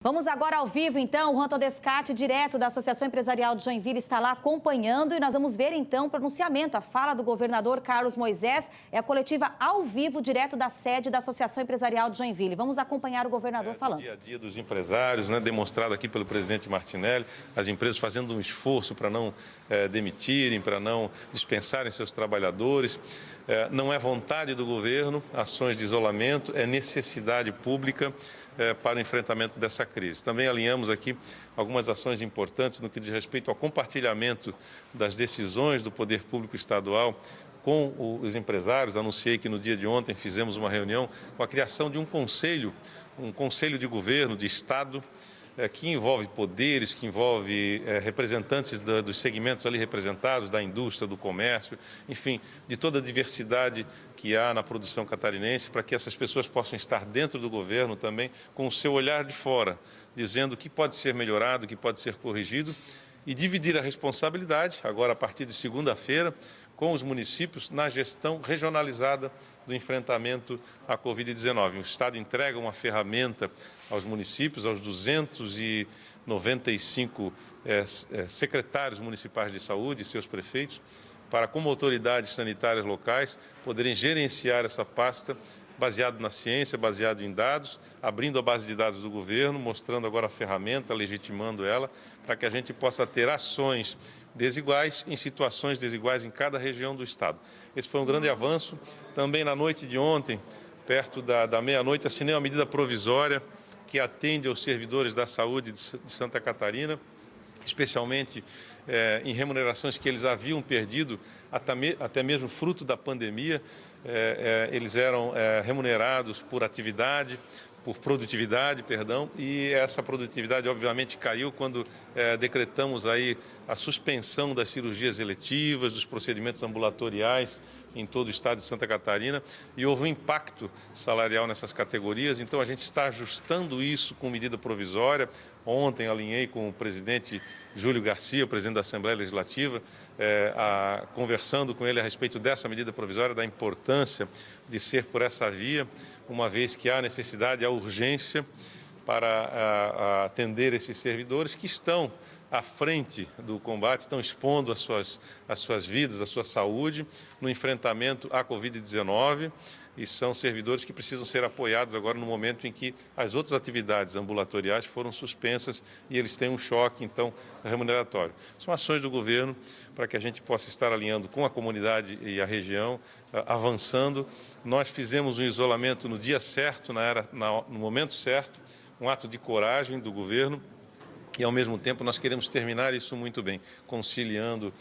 Vamos agora ao vivo, então. O Juan Todescati, direto da Associação Empresarial de Joinville, está lá acompanhando e nós vamos ver, então, o pronunciamento. A fala do governador Carlos Moisés é a coletiva ao vivo, direto da sede da Associação Empresarial de Joinville. Vamos acompanhar o governador falando. Dia a dia dos empresários, demonstrado aqui pelo presidente Martinelli, as empresas fazendo um esforço para não demitirem, para não dispensarem seus trabalhadores. Não é vontade do governo, ações de isolamento, é necessidade pública para o enfrentamento dessa crise. Também alinhamos aqui algumas ações importantes no que diz respeito ao compartilhamento das decisões do poder público estadual com os empresários. Anunciei que no dia de ontem fizemos uma reunião com a criação de um conselho de governo, de Estado, que envolve poderes, que envolve representantes dos segmentos ali representados, da indústria, do comércio, enfim, de toda a diversidade que há na produção catarinense, para que essas pessoas possam estar dentro do governo também, com o seu olhar de fora, dizendo o que pode ser melhorado, o que pode ser corrigido, e dividir a responsabilidade, agora a partir de segunda-feira, com os municípios na gestão regionalizada do enfrentamento à Covid-19. O Estado entrega uma ferramenta aos municípios, aos 295 secretários municipais de saúde e seus prefeitos, para, como autoridades sanitárias locais, poderem gerenciar essa pasta baseado na ciência, baseado em dados, abrindo a base de dados do governo, mostrando agora a ferramenta, legitimando ela, para que a gente possa ter ações desiguais em situações desiguais em cada região do Estado. Esse foi um grande avanço. Também na noite de ontem, perto da meia-noite, assinei uma medida provisória que atende aos servidores da saúde de Santa Catarina, especialmente em remunerações que eles haviam perdido, até mesmo fruto da pandemia. Eles eram remunerados por produtividade, e essa produtividade obviamente caiu quando decretamos aí a suspensão das cirurgias eletivas, dos procedimentos ambulatoriais em todo o estado de Santa Catarina, e houve um impacto salarial nessas categorias. Então a gente está ajustando isso com medida provisória. Ontem alinhei com o presidente Júlio Garcia, o presidente da Assembleia Legislativa, conversando com ele a respeito dessa medida provisória, da importância de ser por essa via, uma vez que há necessidade, há urgência para atender esses servidores que estão à frente do combate, estão expondo as suas vidas, a sua saúde no enfrentamento à Covid-19, e são servidores que precisam ser apoiados agora no momento em que as outras atividades ambulatoriais foram suspensas e eles têm um choque, então, remuneratório. São ações do governo para que a gente possa estar alinhando com a comunidade e a região, avançando. Nós fizemos um isolamento no dia certo, no momento certo, um ato de coragem do governo. E, ao mesmo tempo, nós queremos terminar isso muito bem, conciliando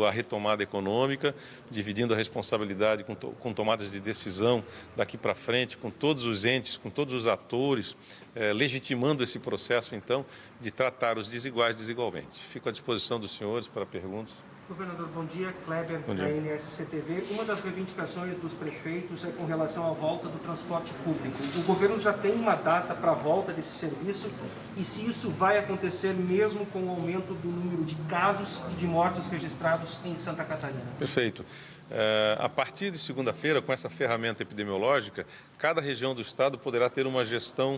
a retomada econômica, dividindo a responsabilidade com tomadas de decisão daqui para frente, com todos os entes, com todos os atores, legitimando esse processo, então, de tratar os desiguais desigualmente. Fico à disposição dos senhores para perguntas. Governador, bom dia. Kleber, da NSC-TV. Uma das reivindicações dos prefeitos é com relação à volta do transporte público. O governo já tem uma data para a volta desse serviço, e se isso vai acontecer mesmo com o aumento do número de casos e de mortes registrados em Santa Catarina? Perfeito. A partir de segunda-feira, com essa ferramenta epidemiológica, cada região do estado poderá ter uma gestão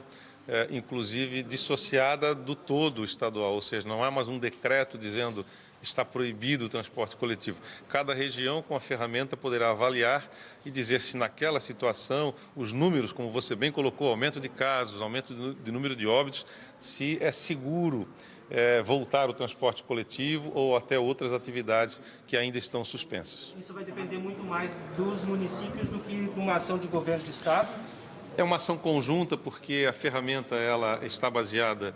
inclusive dissociada do todo estadual, ou seja, não há mais um decreto dizendo está proibido o transporte coletivo. Cada região, com a ferramenta, poderá avaliar e dizer se naquela situação os números, como você bem colocou, aumento de casos, aumento de número de óbitos, se é seguro voltar ao transporte coletivo ou até outras atividades que ainda estão suspensas. Isso vai depender muito mais dos municípios do que uma ação de governo de estado? É uma ação conjunta, porque a ferramenta ela está baseada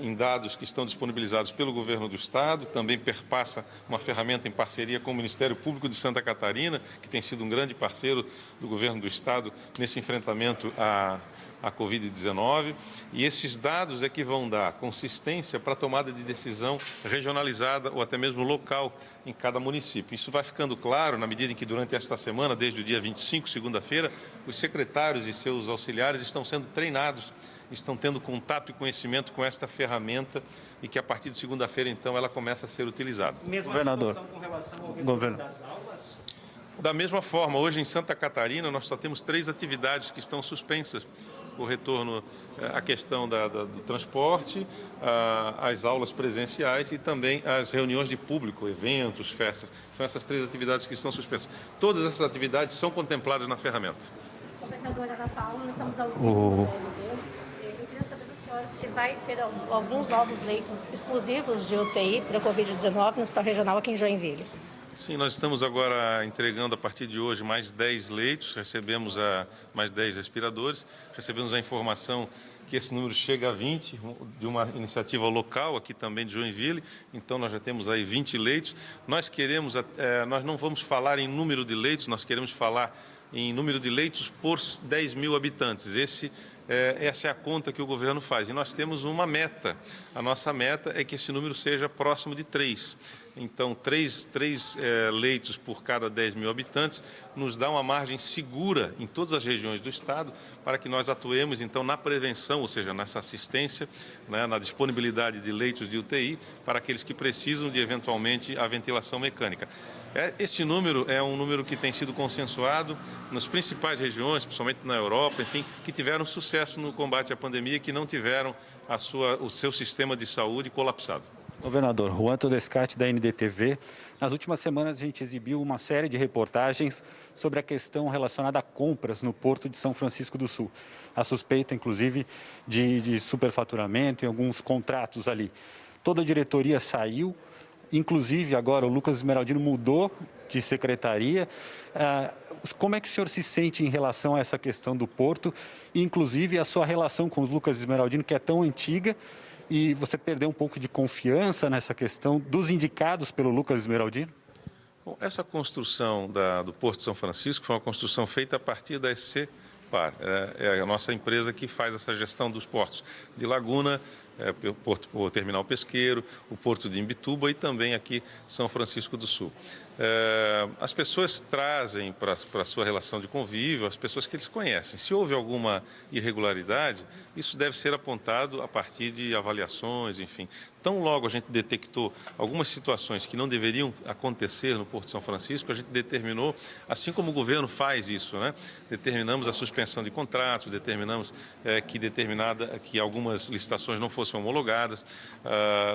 em dados que estão disponibilizados pelo governo do estado, também perpassa uma ferramenta em parceria com o Ministério Público de Santa Catarina, que tem sido um grande parceiro do governo do estado nesse enfrentamento à Covid-19, e esses dados é que vão dar consistência para a tomada de decisão regionalizada ou até mesmo local em cada município. Isso vai ficando claro na medida em que durante esta semana, desde o dia 25, segunda-feira, os secretários e seus auxiliares estão sendo treinados, estão tendo contato e conhecimento com esta ferramenta, e que a partir de segunda-feira, então, ela começa a ser utilizada. Mesma situação com relação ao retorno das aulas? Da mesma forma, hoje em Santa Catarina nós só temos 3 atividades que estão suspensas o retorno à questão do transporte, às aulas presenciais e também às reuniões de público, eventos, festas. São essas 3 atividades que estão suspensas. Todas essas atividades são contempladas na ferramenta. Governadora Ana Paula, nós estamos ao vivo no PLD. Eu queria saber do senhor se vai ter alguns novos leitos exclusivos de UTI para a Covid-19 no Hospital Regional aqui em Joinville. Sim, nós estamos agora entregando a partir de hoje mais 10 leitos, recebemos mais 10 respiradores, recebemos a informação que esse número chega a 20, de uma iniciativa local aqui também de Joinville, então nós já temos aí 20 leitos. Nós não vamos falar em número de leitos, nós queremos falar em número de leitos por 10 mil habitantes. Essa é a conta que o governo faz. E nós temos uma meta. A nossa meta é que esse número seja próximo de 3. Então, 3 leitos por cada 10 mil habitantes nos dá uma margem segura em todas as regiões do Estado para que nós atuemos, então, na prevenção, ou seja, nessa assistência, né, na disponibilidade de leitos de UTI para aqueles que precisam de, eventualmente, a ventilação mecânica. Este número é um número que tem sido consensuado nas principais regiões, principalmente na Europa, enfim, que tiveram sucesso no combate à pandemia e que não tiveram o seu sistema de saúde colapsado. Governador, Juan Todescati, da NDTV. Nas últimas semanas, a gente exibiu uma série de reportagens sobre a questão relacionada a compras no Porto de São Francisco do Sul. A suspeita, inclusive, de superfaturamento em alguns contratos ali. Toda a diretoria saiu, inclusive agora o Lucas Esmeraldino mudou de secretaria. Como é que o senhor se sente em relação a essa questão do Porto, e inclusive a sua relação com o Lucas Esmeraldino, que é tão antiga, e você perdeu um pouco de confiança nessa questão dos indicados pelo Lucas Esmeraldino? Bom, essa construção do Porto de São Francisco foi uma construção feita a partir da SC Par. É a nossa empresa que faz essa gestão dos portos de Laguna, o Terminal Pesqueiro, o Porto de Imbituba e também aqui São Francisco do Sul. As pessoas trazem para a sua relação de convívio as pessoas que eles conhecem. Se houve alguma irregularidade, isso deve ser apontado a partir de avaliações, enfim. Tão logo a gente detectou algumas situações que não deveriam acontecer no Porto de São Francisco, a gente determinou, assim como o governo faz isso, né? Determinamos a suspensão de contratos, determinamos que algumas licitações não fossem homologadas.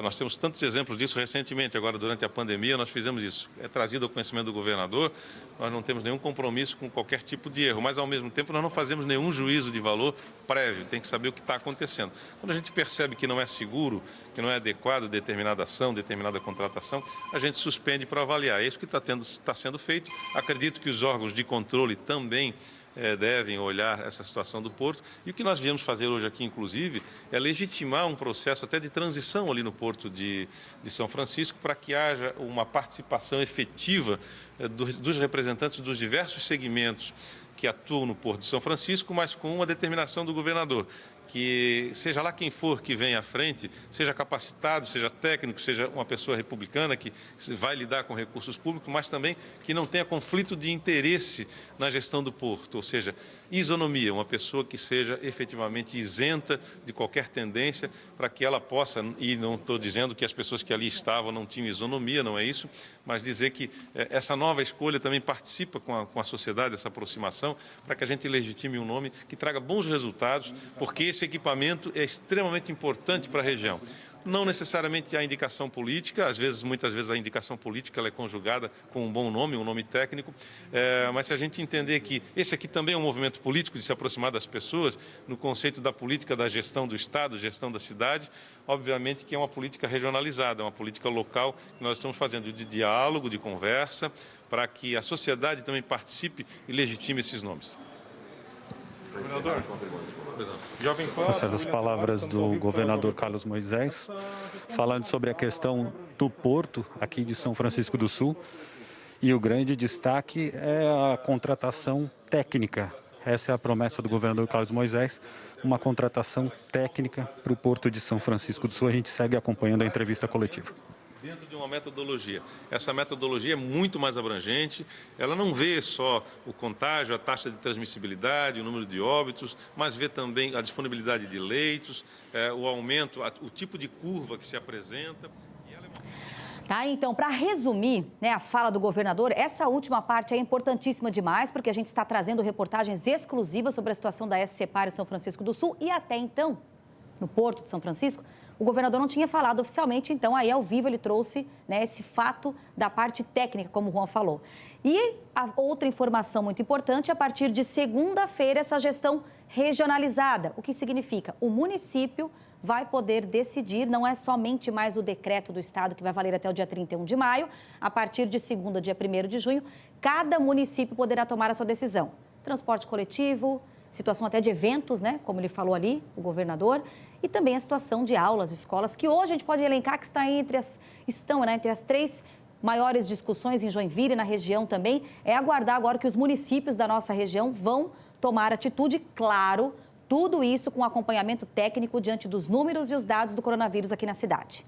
Nós temos tantos exemplos disso recentemente, agora durante a pandemia nós fizemos isso. É trazido ao conhecimento do governador, nós não temos nenhum compromisso com qualquer tipo de erro, mas ao mesmo tempo nós não fazemos nenhum juízo de valor prévio, tem que saber o que está acontecendo. Quando a gente percebe que não é seguro, que não é adequado determinada ação, determinada contratação, a gente suspende para avaliar. É isso que está sendo feito. Acredito que os órgãos de controle também devem olhar essa situação do Porto. E o que nós viemos fazer hoje aqui, inclusive, é legitimar um processo até de transição ali no Porto de São Francisco para que haja uma participação efetiva dos representantes dos diversos segmentos que atuam no Porto de São Francisco, mas com uma determinação do governador, que seja lá quem for que venha à frente, seja capacitado, seja técnico, seja uma pessoa republicana que vai lidar com recursos públicos, mas também que não tenha conflito de interesse na gestão do porto, ou seja, isonomia, uma pessoa que seja efetivamente isenta de qualquer tendência para que ela possa, e não estou dizendo que as pessoas que ali estavam não tinham isonomia, não é isso, mas dizer que essa nova escolha também participa com a sociedade, essa aproximação, para que a gente legitime um nome que traga bons resultados, porque esse equipamento é extremamente importante para a região. Não necessariamente há indicação política, muitas vezes a indicação política ela é conjugada com um bom nome, um nome técnico, mas se a gente entender que esse aqui também é um movimento político de se aproximar das pessoas, no conceito da política da gestão do Estado, gestão da cidade, obviamente que é uma política regionalizada, uma política local que nós estamos fazendo de diálogo, de conversa, para que a sociedade também participe e legitime esses nomes. Governador, Jovem Pan. As palavras do governador Carlos Moisés, falando sobre a questão do porto aqui de São Francisco do Sul. E o grande destaque é a contratação técnica. Essa é a promessa do governador Carlos Moisés, uma contratação técnica para o Porto de São Francisco do Sul. A gente segue acompanhando a entrevista coletiva. Dentro de uma metodologia. Essa metodologia é muito mais abrangente, ela não vê só o contágio, a taxa de transmissibilidade, o número de óbitos, mas vê também a disponibilidade de leitos, o aumento, o tipo de curva que se apresenta. Tá, então, para resumir, né, a fala do governador, essa última parte é importantíssima demais, porque a gente está trazendo reportagens exclusivas sobre a situação da SCPar em São Francisco do Sul e até então, no Porto de São Francisco, o governador não tinha falado oficialmente, então aí ao vivo ele trouxe, né, esse fato da parte técnica, como o Juan falou. E a outra informação muito importante, a partir de segunda-feira, essa gestão regionalizada, o que significa o município vai poder decidir, não é somente mais o decreto do Estado que vai valer até o dia 31 de maio, a partir de segunda, dia 1º de junho, cada município poderá tomar a sua decisão. Transporte coletivo, situação até de eventos, né, como ele falou ali, o governador, e também a situação de aulas, escolas, que hoje a gente pode elencar que estão entre as 3 maiores discussões em Joinville e na região também, é aguardar agora que os municípios da nossa região vão tomar atitude, claro, tudo isso com acompanhamento técnico diante dos números e os dados do coronavírus aqui na cidade.